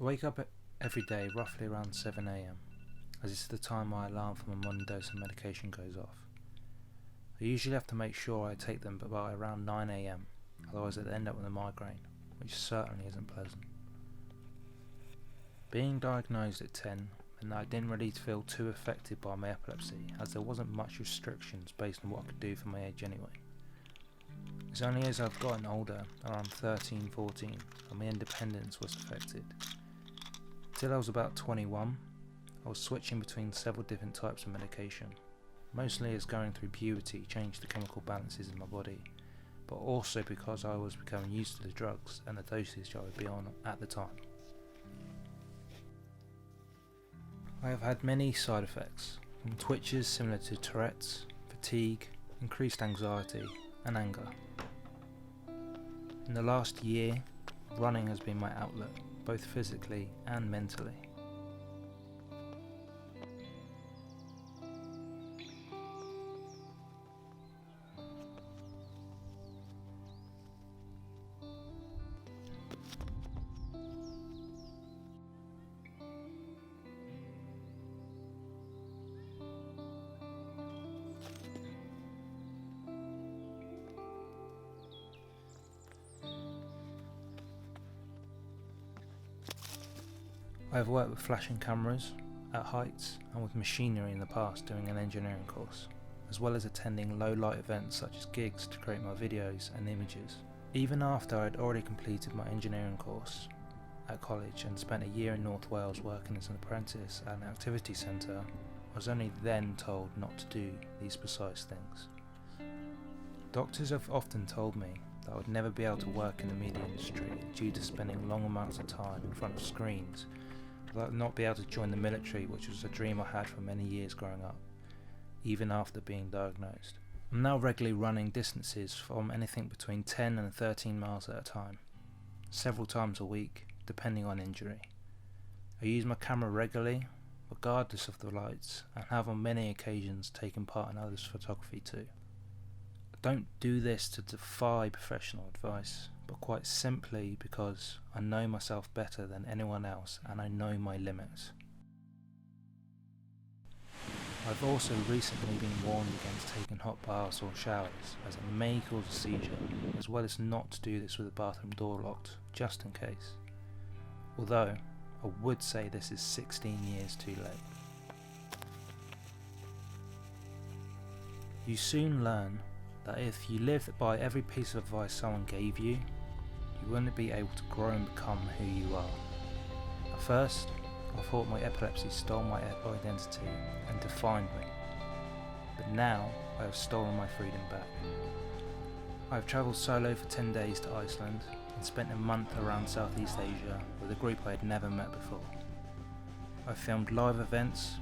I wake up every day roughly around 7 AM, as it's the time my alarm for my morning dose of medication goes off. I usually have to make sure I take them by around 9 AM, otherwise I'd end up with a migraine, which certainly isn't pleasant. Being diagnosed at 10 meant that I didn't really feel too affected by my epilepsy, as there wasn't much restrictions based on what I could do for my age anyway. It's only as I've gotten older, around 13, 14, that my independence was affected. Till I was about 21, I was switching between several different types of medication, mostly as going through puberty changed the chemical balances in my body, but also because I was becoming used to the drugs and the dosage I would be on at the time. I have had many side effects, from twitches similar to Tourette's, fatigue, increased anxiety, and anger. In the last year, running has been my outlet, both physically and mentally. I have worked with flashing cameras, at heights, and with machinery in the past doing an engineering course, as well as attending low light events such as gigs to create my videos and images. Even after I had already completed my engineering course at college and spent a year in North Wales working as an apprentice at an activity centre, I was only then told not to do these precise things. Doctors have often told me that I would never be able to work in the media industry due to spending long amounts of time in front of screens, that I would not be able to join the military, which was a dream I had for many years growing up, even after being diagnosed. I'm now regularly running distances from anything between 10 and 13 miles at a time, several times a week, depending on injury. I use my camera regularly, regardless of the lights, and have on many occasions taken part in others' photography too. I don't do this to defy professional advice, but quite simply because I know myself better than anyone else and I know my limits. I've also recently been warned against taking hot baths or showers, as it may cause a seizure, as well as not to do this with the bathroom door locked, just in case. Although, I would say this is 16 years too late. You soon learn that if you lived by every piece of advice someone gave you, you wouldn't be able to grow and become who you are. At first, I thought my epilepsy stole my identity and defined me, but now I have stolen my freedom back. I have travelled solo for 10 days to Iceland and spent a month around Southeast Asia with a group I had never met before. I filmed live events,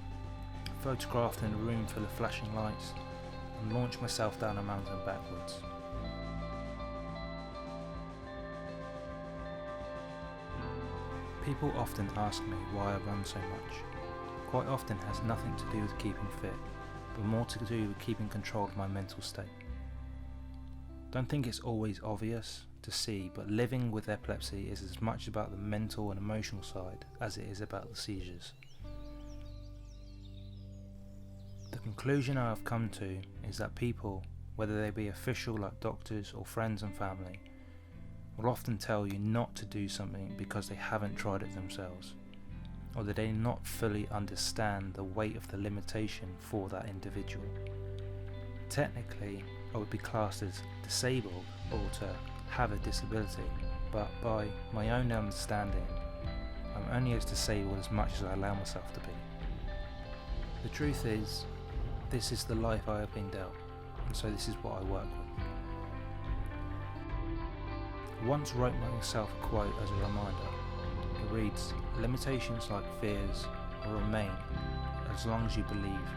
photographed in a room full of flashing lights, and launched myself down a mountain backwards. People often ask me why I run so much. Quite often it has nothing to do with keeping fit, but more to do with keeping control of my mental state. Don't think it's always obvious to see, but living with epilepsy is as much about the mental and emotional side as it is about the seizures. The conclusion I have come to is that people, whether they be official like doctors or friends and family, will often tell you not to do something because they haven't tried it themselves, or that they do not fully understand the weight of the limitation for that individual. Technically, I would be classed as disabled or to have a disability, but by my own understanding, I'm only as disabled as much as I allow myself to be. The truth is, this is the life I have been dealt, and so this is what I work with. I once wrote myself a quote as a reminder. It reads, "Limitations like fears will remain as long as you believe